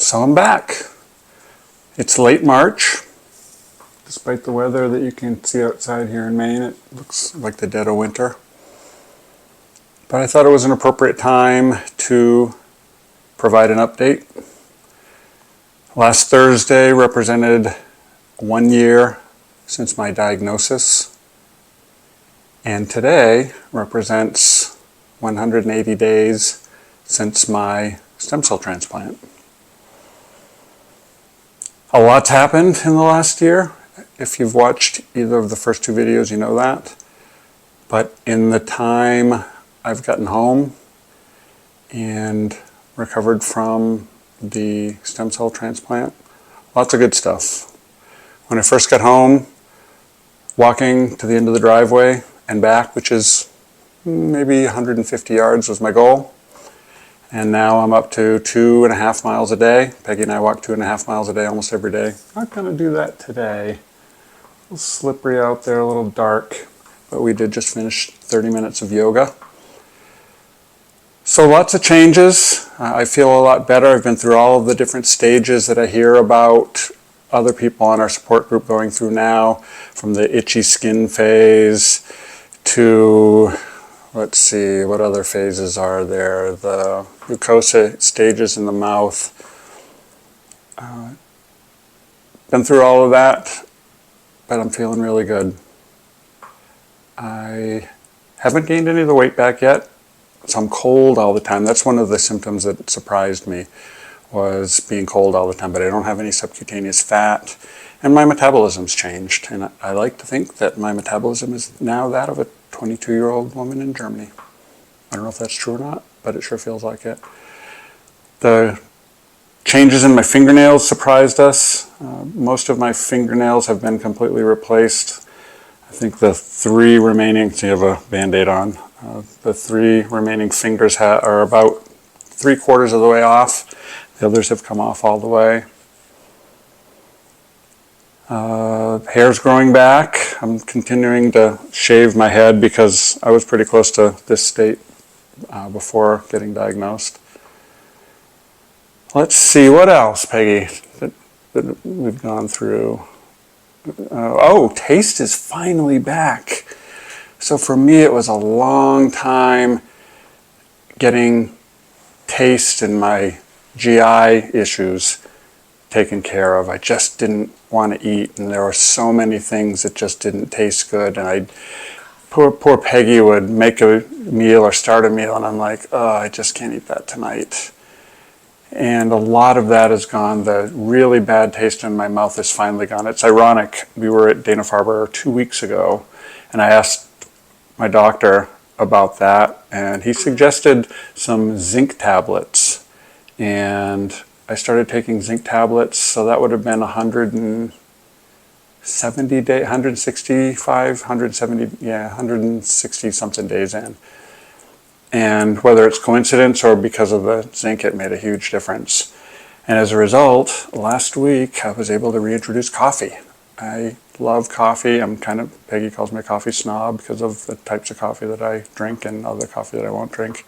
So I'm back. It's late March. Despite the weather that you can see outside here in Maine, it looks like the dead of winter. But I thought it was an appropriate time to provide an update. Last Thursday represented 1 year since my diagnosis, and today represents 180 days since my stem cell transplant. A lot's happened in the last year. If you've watched either of the first two videos, you know that. But in the time I've gotten home and recovered from the stem cell transplant, lots of good stuff. When I first got home, walking to the end of the driveway and back, which is maybe 150 yards was my goal. And now I'm up to 2.5 miles a day. Peggy and I walk 2.5 miles a day almost every day. Not going to do that today. A little slippery out there, a little dark, but we did just finish 30 minutes of yoga. So lots of changes. I feel a lot better. I've been through all of the different stages that I hear about other people on our support group going through now, from the itchy skin phase to, let's see, what other phases are there? The mucosa stages in the mouth. Been through all of that, but I'm feeling really good. I haven't gained any of the weight back yet, so I'm cold all the time. That's one of the symptoms that surprised me, was being cold all the time, but I don't have any subcutaneous fat, and my metabolism's changed, and I like to think that my metabolism is now that of a 22-year-old woman in Germany. I don't know if that's true or not, but it sure feels like it. The changes in my fingernails surprised us. Most of my fingernails have been completely replaced. I think the three remaining, so you have a Band-Aid on, the three remaining fingers are about 3/4 of the way off. The others have come off all the way. Hair's growing back. I'm continuing to shave my head because I was pretty close to this state before getting diagnosed. Let's see, what else, Peggy, that we've gone through? Taste is finally back. So for me, it was a long time getting taste and my GI issues taken care of. I just didn't want to eat, and there were so many things that just didn't taste good. And poor Peggy would make a meal or start a meal, and I'm like, oh, I just can't eat that tonight. And a lot of that is gone. The really bad taste in my mouth is finally gone. It's ironic. We were at Dana-Farber 2 weeks ago, and I asked my doctor about that, and he suggested some zinc tablets. And I started taking zinc tablets, so that would have been 170 days, 160 something days in. And whether it's coincidence or because of the zinc, it made a huge difference. And as a result, last week I was able to reintroduce coffee. I love coffee. Peggy calls me a coffee snob because of the types of coffee that I drink and other coffee that I won't drink.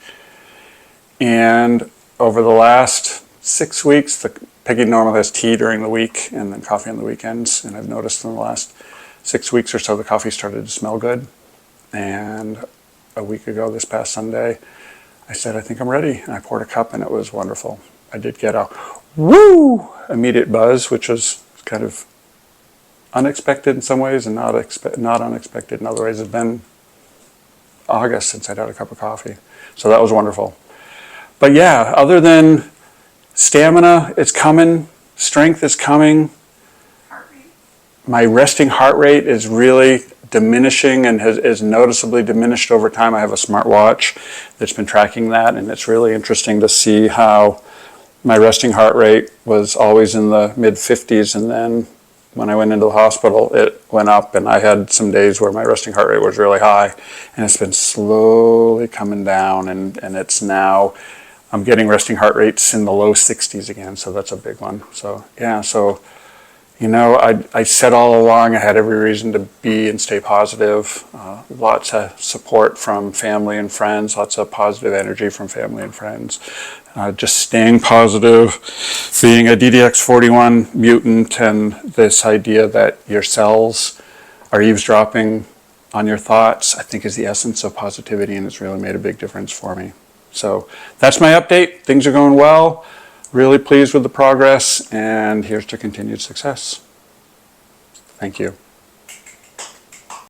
And over the last 6 weeks, Peggy normally has tea during the week and then coffee on the weekends. And I've noticed in the last 6 weeks or so, the coffee started to smell good. And a week ago, this past Sunday, I said, I think I'm ready. And I poured a cup, and it was wonderful. I did get a immediate buzz, which was kind of unexpected in some ways and not unexpected in other ways. It's been August since I'd had a cup of coffee. So that was wonderful. But yeah, other than stamina, it's coming. Strength is coming. My resting heart rate is really diminishing and is noticeably diminished over time. I have a smartwatch that's been tracking that, and it's really interesting to see how my resting heart rate was always in the mid-50s, and then when I went into the hospital, it went up, and I had some days where my resting heart rate was really high, and it's been slowly coming down, and it's now, I'm getting resting heart rates in the low 60s again, so that's a big one. So yeah, you know, I said all along I had every reason to be and stay positive. Lots of support from family and friends, lots of positive energy from family and friends. Just staying positive, being a DDX41 mutant, and this idea that your cells are eavesdropping on your thoughts, I think is the essence of positivity, and it's really made a big difference for me. So that's my update. Things are going well. Really pleased with the progress, and here's to continued success. Thank you.